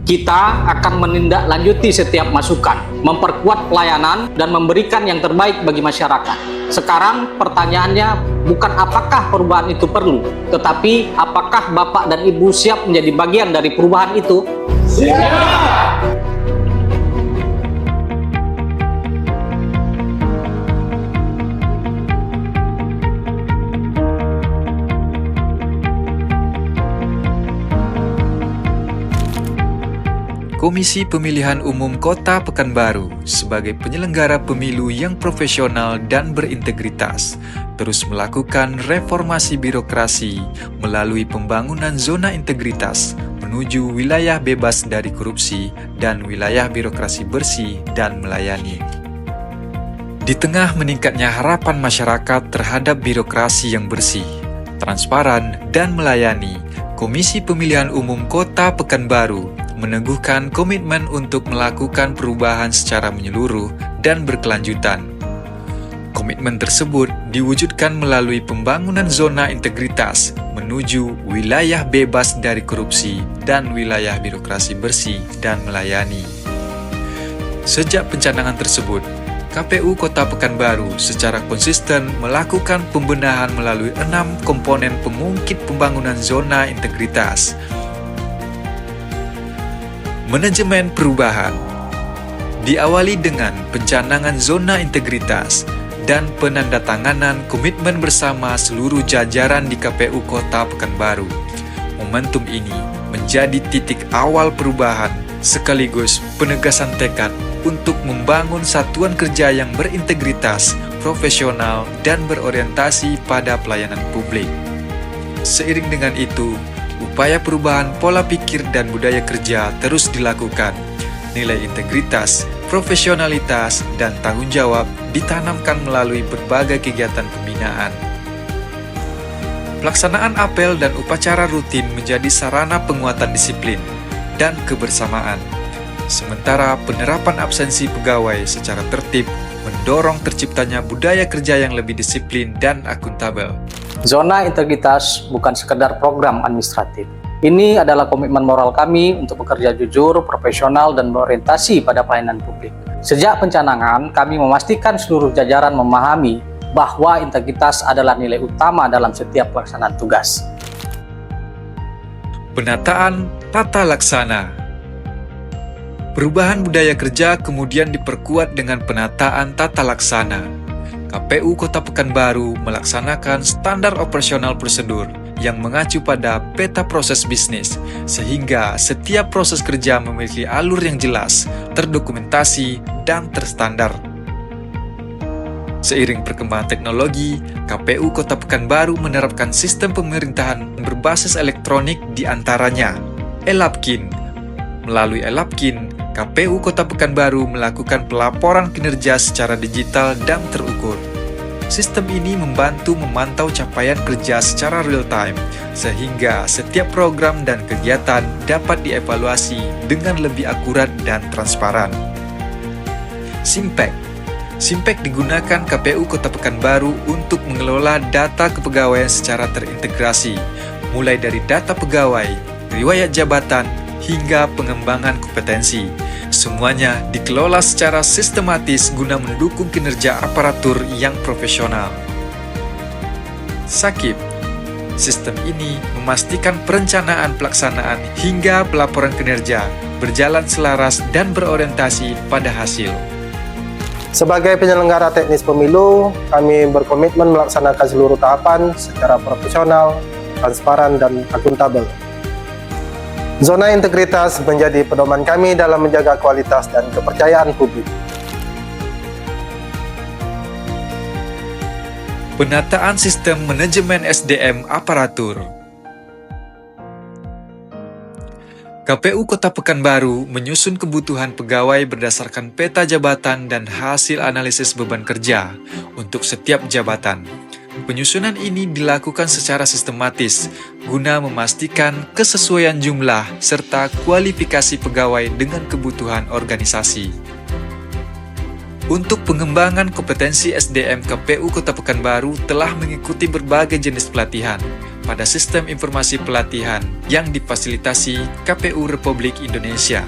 Kita akan menindaklanjuti setiap masukan, memperkuat pelayanan, dan memberikan yang terbaik bagi masyarakat. Sekarang pertanyaannya bukan apakah perubahan itu perlu, tetapi apakah Bapak dan Ibu siap menjadi bagian dari perubahan itu? Siap! Komisi Pemilihan Umum Kota Pekanbaru sebagai penyelenggara pemilu yang profesional dan berintegritas terus melakukan reformasi birokrasi melalui pembangunan zona integritas menuju wilayah bebas dari korupsi dan wilayah birokrasi bersih dan melayani. Di tengah meningkatnya harapan masyarakat terhadap birokrasi yang bersih, transparan, dan melayani, Komisi Pemilihan Umum Kota Pekanbaru meneguhkan komitmen untuk melakukan perubahan secara menyeluruh dan berkelanjutan. Komitmen tersebut diwujudkan melalui pembangunan zona integritas menuju wilayah bebas dari korupsi dan wilayah birokrasi bersih dan melayani. Sejak pencanangan tersebut, KPU Kota Pekanbaru secara konsisten melakukan pembenahan melalui 6 komponen pengungkit pembangunan zona integritas. Manajemen perubahan diawali dengan pencanangan zona integritas dan penandatanganan komitmen bersama seluruh jajaran di KPU Kota Pekanbaru. Momentum ini menjadi titik awal perubahan sekaligus penegasan tekad untuk membangun satuan kerja yang berintegritas, profesional, dan berorientasi pada pelayanan publik. Seiring dengan itu, upaya perubahan pola pikir dan budaya kerja terus dilakukan. Nilai integritas, profesionalitas, dan tanggung jawab ditanamkan melalui berbagai kegiatan pembinaan. Pelaksanaan apel dan upacara rutin menjadi sarana penguatan disiplin dan kebersamaan. Sementara penerapan absensi pegawai secara tertib mendorong terciptanya budaya kerja yang lebih disiplin dan akuntabel. Zona integritas bukan sekedar program administratif. Ini adalah komitmen moral kami untuk bekerja jujur, profesional, dan berorientasi pada pelayanan publik. Sejak pencanangan, kami memastikan seluruh jajaran memahami bahwa integritas adalah nilai utama dalam setiap pelaksanaan tugas. Penataan tata laksana. Perubahan budaya kerja kemudian diperkuat dengan penataan tata laksana. KPU Kota Pekanbaru melaksanakan standar operasional prosedur yang mengacu pada peta proses bisnis, sehingga setiap proses kerja memiliki alur yang jelas, terdokumentasi, dan terstandar. Seiring perkembangan teknologi, KPU Kota Pekanbaru menerapkan sistem pemerintahan berbasis elektronik di antaranya Elapkin. Melalui Elapkin, KPU Kota Pekanbaru melakukan pelaporan kinerja secara digital dan terukur. Sistem ini membantu memantau capaian kerja secara real-time, sehingga setiap program dan kegiatan dapat dievaluasi dengan lebih akurat dan transparan. Simpek. Simpek digunakan KPU Kota Pekanbaru untuk mengelola data kepegawaian secara terintegrasi, mulai dari data pegawai, riwayat jabatan, hingga pengembangan kompetensi. Semuanya dikelola secara sistematis guna mendukung kinerja aparatur yang profesional. Sakip. Sistem ini memastikan perencanaan pelaksanaan hingga pelaporan kinerja berjalan selaras dan berorientasi pada hasil. Sebagai penyelenggara teknis pemilu, kami berkomitmen melaksanakan seluruh tahapan secara profesional, transparan, dan akuntabel. Zona integritas menjadi pedoman kami dalam menjaga kualitas dan kepercayaan publik. Penataan sistem manajemen SDM aparatur. KPU Kota Pekanbaru menyusun kebutuhan pegawai berdasarkan peta jabatan dan hasil analisis beban kerja untuk setiap jabatan. Penyusunan ini dilakukan secara sistematis guna memastikan kesesuaian jumlah serta kualifikasi pegawai dengan kebutuhan organisasi. Untuk pengembangan kompetensi SDM, KPU Kota Pekanbaru telah mengikuti berbagai jenis pelatihan, pada sistem informasi pelatihan yang difasilitasi KPU Republik Indonesia.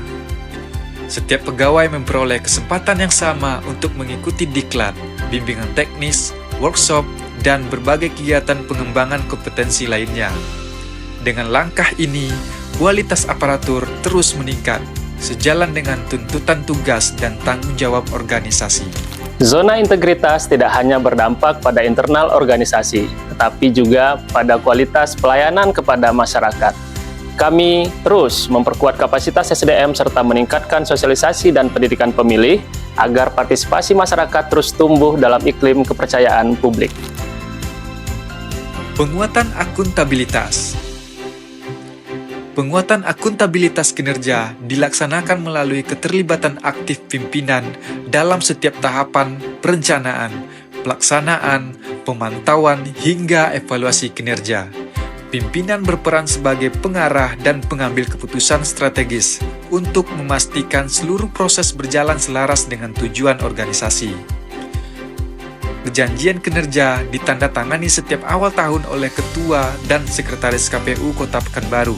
Setiap pegawai memperoleh kesempatan yang sama untuk mengikuti diklat, bimbingan teknis, workshop, dan berbagai kegiatan pengembangan kompetensi lainnya. Dengan langkah ini, kualitas aparatur terus meningkat, sejalan dengan tuntutan tugas dan tanggung jawab organisasi. Zona integritas tidak hanya berdampak pada internal organisasi, tetapi juga pada kualitas pelayanan kepada masyarakat. Kami terus memperkuat kapasitas SDM serta meningkatkan sosialisasi dan pendidikan pemilih agar partisipasi masyarakat terus tumbuh dalam iklim kepercayaan publik. Penguatan akuntabilitas. Penguatan akuntabilitas kinerja dilaksanakan melalui keterlibatan aktif pimpinan dalam setiap tahapan perencanaan, pelaksanaan, pemantauan, hingga evaluasi kinerja. Pimpinan berperan sebagai pengarah dan pengambil keputusan strategis untuk memastikan seluruh proses berjalan selaras dengan tujuan organisasi. Perjanjian kinerja ditandatangani setiap awal tahun oleh Ketua dan Sekretaris KPU Kota Pekanbaru,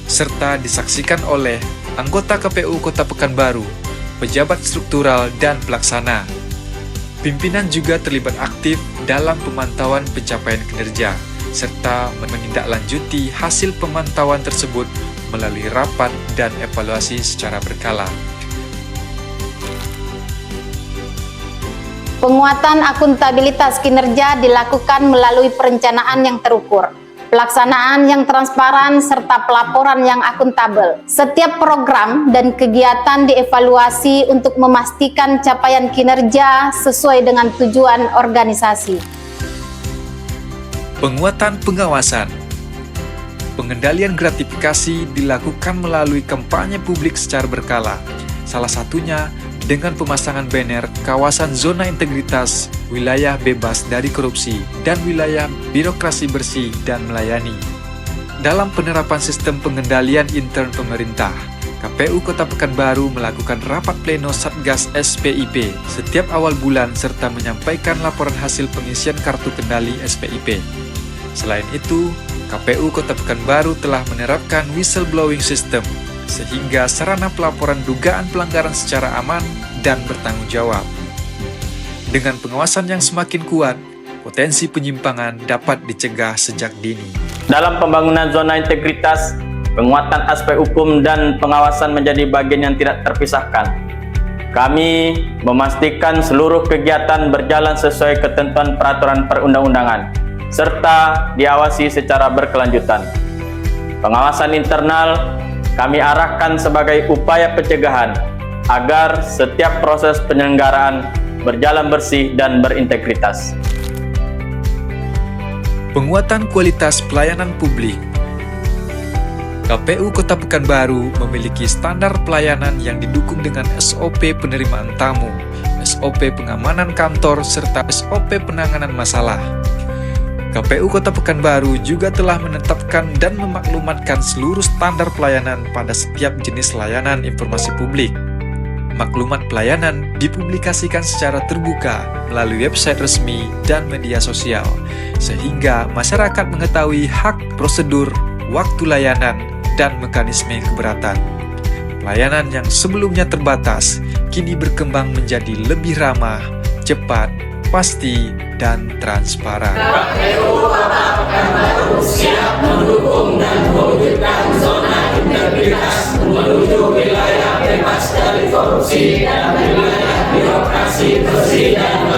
serta disaksikan oleh anggota KPU Kota Pekanbaru, pejabat struktural, dan pelaksana. Pimpinan juga terlibat aktif dalam pemantauan pencapaian kinerja, serta menindaklanjuti hasil pemantauan tersebut melalui rapat dan evaluasi secara berkala. Penguatan akuntabilitas kinerja dilakukan melalui perencanaan yang terukur, pelaksanaan yang transparan, serta pelaporan yang akuntabel. Setiap program dan kegiatan dievaluasi untuk memastikan capaian kinerja sesuai dengan tujuan organisasi. Penguatan pengawasan. Pengendalian gratifikasi dilakukan melalui kampanye publik secara berkala, salah satunya dengan pemasangan banner kawasan zona integritas, wilayah bebas dari korupsi, dan wilayah birokrasi bersih dan melayani. Dalam penerapan sistem pengendalian intern pemerintah, KPU Kota Pekanbaru melakukan rapat pleno Satgas SPIP setiap awal bulan serta menyampaikan laporan hasil pengisian kartu kendali SPIP. Selain itu, KPU Kota Pekanbaru telah menerapkan whistleblowing system sehingga sarana pelaporan dugaan pelanggaran secara aman dan bertanggung jawab. Dengan pengawasan yang semakin kuat, potensi penyimpangan dapat dicegah sejak dini. Dalam pembangunan zona integritas, penguatan aspek hukum dan pengawasan menjadi bagian yang tidak terpisahkan. Kami memastikan seluruh kegiatan berjalan sesuai ketentuan peraturan perundang-undangan, serta diawasi secara berkelanjutan. Pengawasan internal kami arahkan sebagai upaya pencegahan agar setiap proses penyelenggaraan berjalan bersih dan berintegritas. Penguatan kualitas pelayanan publik. KPU Kota Pekanbaru memiliki standar pelayanan yang didukung dengan SOP penerimaan tamu, SOP pengamanan kantor, serta SOP penanganan masalah. KPU Kota Pekanbaru juga telah menetapkan dan memaklumatkan seluruh standar pelayanan pada setiap jenis layanan informasi publik. Maklumat pelayanan dipublikasikan secara terbuka melalui website resmi dan media sosial, sehingga masyarakat mengetahui hak, prosedur, waktu layanan, dan mekanisme keberatan. Pelayanan yang sebelumnya terbatas, kini berkembang menjadi lebih ramah, cepat, pasti, dan transparan. KPU Kota Pekanbaru siap mendukung dan mewujudkan zona integritas menuju wilayah bebas dari korupsi dan wilayah birokrasi bersih dan